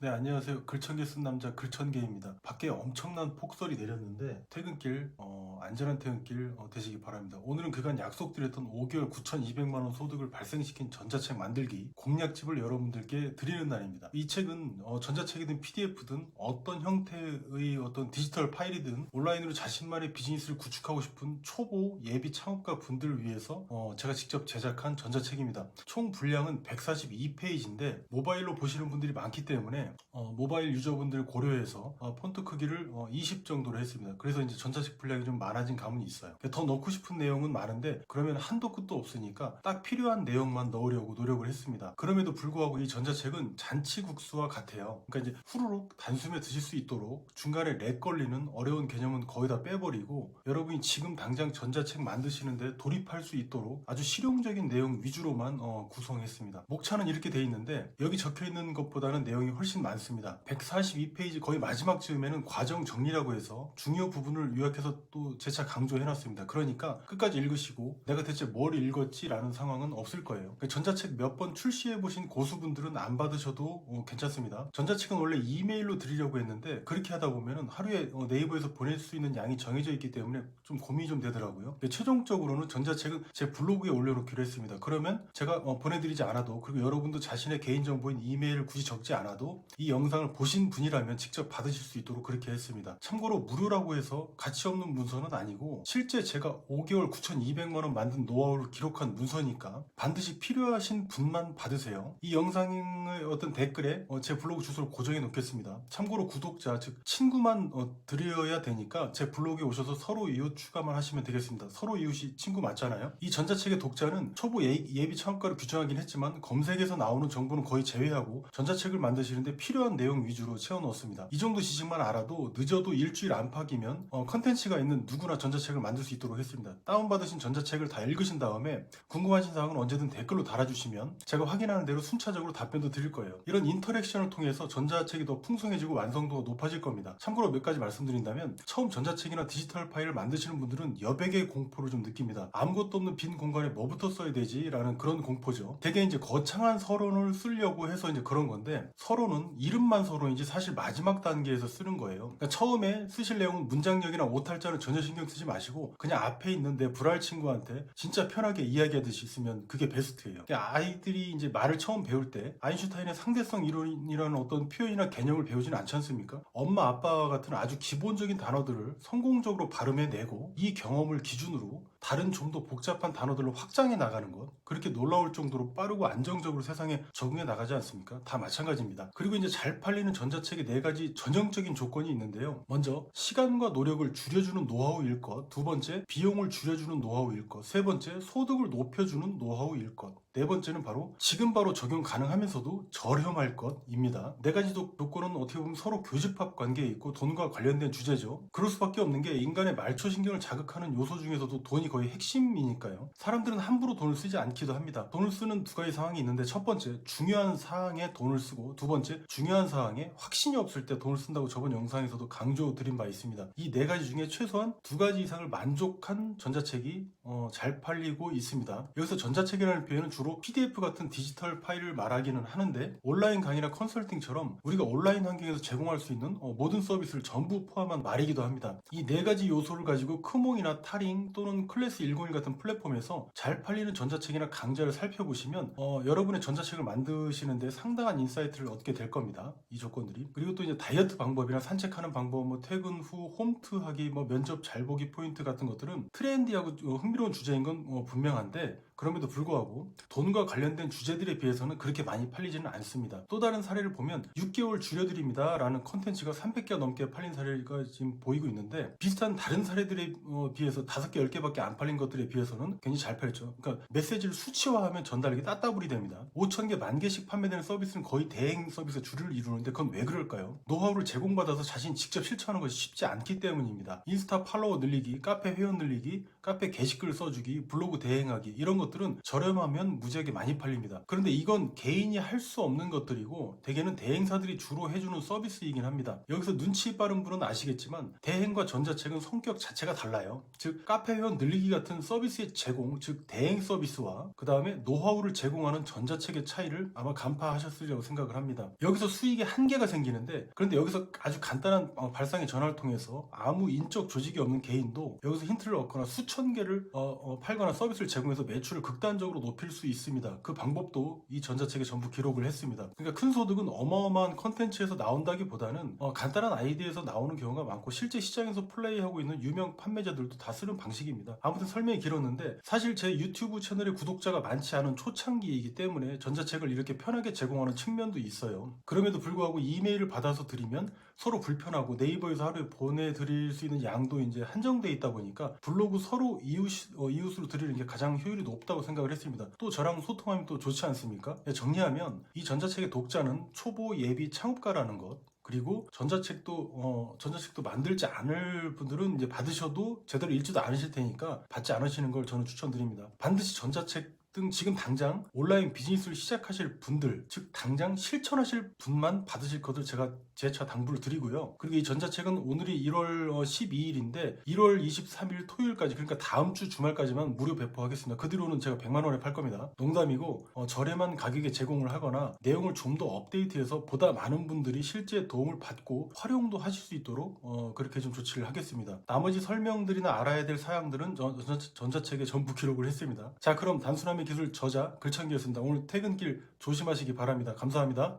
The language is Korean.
네, 안녕하세요. 글천개 쓴 남자 글천개입니다. 밖에 엄청난 폭설이 내렸는데 퇴근길, 안전한 퇴근길 되시기 바랍니다. 오늘은 그간 약속드렸던 5개월 9,200만 원 소득을 발생시킨 전자책 만들기 공략집을 여러분들께 드리는 날입니다. 이 책은 전자책이든 PDF든 어떤 형태의 어떤 디지털 파일이든 온라인으로 자신만의 비즈니스를 구축하고 싶은 초보 예비 창업가 분들을 위해서 제가 직접 제작한 전자책입니다. 총 분량은 142페이지인데 모바일로 보시는 분들이 많기 때문에 모바일 유저분들 고려해서 폰트 크기를 20 정도로 했습니다. 그래서 이제 전자책 분량이 좀 많아진 감은 있어요. 더 넣고 싶은 내용은 많은데 그러면 한도 끝도 없으니까 딱 필요한 내용만 넣으려고 노력을 했습니다. 그럼에도 불구하고 이 전자책은 잔치국수와 같아요. 그러니까 이제 후루룩 단숨에 드실 수 있도록 중간에 렉 걸리는 어려운 개념은 거의 다 빼버리고 여러분이 지금 당장 전자책 만드시는데 돌입할 수 있도록 아주 실용적인 내용 위주로만 구성했습니다. 목차는 이렇게 돼 있는데 여기 적혀 있는 것보다는 내용이 훨씬 많습니다. 142페이지 거의 마지막 즈음에는 과정 정리라고 해서 중요 부분을 요약해서 또 재차 강조해 놨습니다. 그러니까 끝까지 읽으시고 내가 대체 뭘 읽었지 라는 상황은 없을 거예요. 전자책 몇 번 출시해 보신 고수분들은 안 받으셔도 괜찮습니다. 전자책은 원래 이메일로 드리려고 했는데 그렇게 하다 보면은 하루에 네이버에서 보낼 수 있는 양이 정해져 있기 때문에 좀 고민이 좀 되더라고요. 최종적으로는 전자책은 제 블로그에 올려놓기로 했습니다. 그러면 제가 보내드리지 않아도 그리고 여러분도 자신의 개인정보인 이메일을 굳이 적지 않아도 이 영상을 보신 분이라면 직접 받으실 수 있도록 그렇게 했습니다. 참고로 무료라고 해서 가치 없는 문서는 아니고 실제 제가 5개월 9,200만 원 만든 노하우를 기록한 문서니까 반드시 필요하신 분만 받으세요. 이 영상의 어떤 댓글에 제 블로그 주소를 고정해 놓겠습니다. 참고로 구독자 즉 친구만 드려야 되니까 제 블로그에 오셔서 서로 이웃 추가만 하시면 되겠습니다. 서로 이웃이 친구 맞잖아요. 이 전자책의 독자는 초보 예비 창업가를 규정하긴 했지만 검색에서 나오는 정보는 거의 제외하고 전자책을 만드시는데 필요한 내용 위주로 채워넣었습니다. 이 정도 지식만 알아도 늦어도 일주일 안팎이면 컨텐츠가 있는 누구나 전자책을 만들 수 있도록 했습니다. 다운받으신 전자책을 다 읽으신 다음에 궁금하신 사항은 언제든 댓글로 달아주시면 제가 확인하는 대로 순차적으로 답변도 드릴 거예요. 이런 인터랙션을 통해서 전자책이 더 풍성해지고 완성도가 높아질 겁니다. 참고로 몇 가지 말씀드린다면 처음 전자책이나 디지털 파일을 만드시는 분들은 여백의 공포를 좀 느낍니다. 아무것도 없는 빈 공간에 뭐부터 써야 되지? 라는 그런 공포죠. 되게 이제 거창한 서론을 쓰려고 해서 이제 그런 건데 서론은 이름만 서론이지 사실 마지막 단계에서 쓰는 거예요. 그러니까 처음에 쓰실 내용은 문장력이나 오탈자는 전혀 신경 쓰지 마시고 그냥 앞에 있는 내 불알 친구한테 진짜 편하게 이야기하듯이 쓰면 그게 베스트예요. 그러니까 아이들이 이제 말을 처음 배울 때 아인슈타인의 상대성 이론이라는 어떤 표현이나 개념을 배우지는 않지 않습니까? 엄마 아빠 같은 아주 기본적인 단어들을 성공적으로 발음해내고 이 경험을 기준으로 다른 좀 더 복잡한 단어들로 확장해 나가는 것 그렇게 놀라울 정도로 빠르고 안정적으로 세상에 적응해 나가지 않습니까? 다 마찬가지입니다. 그리고 이제 잘 팔리는 전자책의 4가지 전형적인 조건이 있는데요. 먼저 시간과 노력을 줄여주는 노하우일 것, 두 번째 비용을 줄여주는 노하우일 것, 세 번째 소득을 높여주는 노하우일 것, 네 번째는 바로 지금 바로 적용 가능하면서도 저렴할 것입니다. 4가지 조건은 어떻게 보면 서로 교집합 관계에 있고 돈과 관련된 주제죠. 그럴 수밖에 없는 게 인간의 말초신경을 자극하는 요소 중에서도 돈이 거의 핵심이니까요. 사람들은 함부로 돈을 쓰지 않기도 합니다. 돈을 쓰는 2가지 상황이 있는데 첫 번째 중요한 사항에 돈을 쓰고 두 번째 중요한 사항에 확신이 없을 때 돈을 쓴다고 저번 영상에서도 강조드린 바 있습니다. 이 4가지 중에 최소한 2가지 이상을 만족한 전자책이 잘 팔리고 있습니다. 여기서 전자책이라는 표현은 주로 PDF 같은 디지털 파일을 말하기는 하는데 온라인 강의나 컨설팅처럼 우리가 온라인 환경에서 제공할 수 있는 모든 서비스를 전부 포함한 말이기도 합니다. 이 4가지 요소를 가지고 크몽이나 타링 또는 클래스 101 같은 플랫폼에서 잘 팔리는 전자책이나 강좌를 살펴보시면 여러분의 전자책을 만드시는데 상당한 인사이트를 얻게 될 겁니다. 이 조건들이. 그리고 또 이제 다이어트 방법이나 산책하는 방법, 뭐 퇴근 후 홈트하기, 뭐 면접 잘 보기 포인트 같은 것들은 트렌디하고 흥미로운 주제인 건 분명한데 그럼에도 불구하고 돈과 관련된 주제들에 비해서는 그렇게 많이 팔리지는 않습니다. 또 다른 사례를 보면 6개월 줄여드립니다 라는 컨텐츠가 300개 넘게 팔린 사례가 지금 보이고 있는데 비슷한 다른 사례들에 비해서 5개, 10개밖에 안 팔린 것들에 비해서는 굉장히 잘 팔렸죠. 그러니까 메시지를 수치화하면 전달하기 따따블이 됩니다. 5,000개, 10,000개씩 판매되는 서비스는 거의 대행 서비스의 주를 이루는데 그건 왜 그럴까요? 노하우를 제공받아서 자신이 직접 실천하는 것이 쉽지 않기 때문입니다. 인스타 팔로워 늘리기, 카페 회원 늘리기, 카페 게시글 써주기, 블로그 대행하기 이런 것들 것들은 저렴하면 무지하게 많이 팔립니다. 그런데 이건 개인이 할 수 없는 것들이고 대개는 대행사들이 주로 해주는 서비스이긴 합니다. 여기서 눈치 빠른 분은 아시겠지만 대행과 전자책은 성격 자체가 달라요. 즉 카페 회원 늘리기 같은 서비스의 제공, 즉 대행 서비스와 그 다음에 노하우를 제공하는 전자책의 차이를 아마 간파하셨으리라고 생각을 합니다. 여기서 수익의 한계가 생기는데, 그런데 여기서 아주 간단한 발상의 전화를 통해서 아무 인적 조직이 없는 개인도 여기서 힌트를 얻거나 수천 개를 팔거나 서비스를 제공해서 매출을 극단적으로 높일 수 있습니다. 그 방법도 이 전자책에 전부 기록을 했습니다. 그러니까 큰 소득은 어마어마한 컨텐츠에서 나온다기보다는 간단한 아이디어에서 나오는 경우가 많고 실제 시장에서 플레이하고 있는 유명 판매자들도 다 쓰는 방식입니다. 아무튼 설명이 길었는데 사실 제 유튜브 채널에 구독자가 많지 않은 초창기이기 때문에 전자책을 이렇게 편하게 제공하는 측면도 있어요. 그럼에도 불구하고 이메일을 받아서 드리면 서로 불편하고 네이버에서 하루에 보내드릴 수 있는 양도 이제 한정돼 있다 보니까 블로그 서로 이웃으로 드리는 게 가장 효율이 높다고 생각을 했습니다. 또 저랑 소통하면 또 좋지 않습니까? 정리하면 이 전자책의 독자는 초보 예비 창업가라는 것, 그리고 전자책도 만들지 않을 분들은 이제 받으셔도 제대로 읽지도 않으실 테니까 받지 않으시는 걸 저는 추천드립니다. 반드시 전자책 등 지금 당장 온라인 비즈니스를 시작하실 분들, 즉 당장 실천하실 분만 받으실 것을 제가 재차 당부를 드리고요. 그리고 이 전자책은 오늘이 1월 12일인데 1월 23일 토요일까지, 그러니까 다음 주 주말까지만 무료 배포하겠습니다. 그 뒤로는 제가 100만 원에 팔 겁니다. 농담이고 저렴한 가격에 제공을 하거나 내용을 좀 더 업데이트해서 보다 많은 분들이 실제 도움을 받고 활용도 하실 수 있도록 그렇게 좀 조치를 하겠습니다. 나머지 설명들이나 알아야 될 사항들은 전자책에 전부 기록을 했습니다. 자, 그럼 단순함의 기술 저자 글창기였습니다. 오늘 퇴근길 조심하시기 바랍니다. 감사합니다.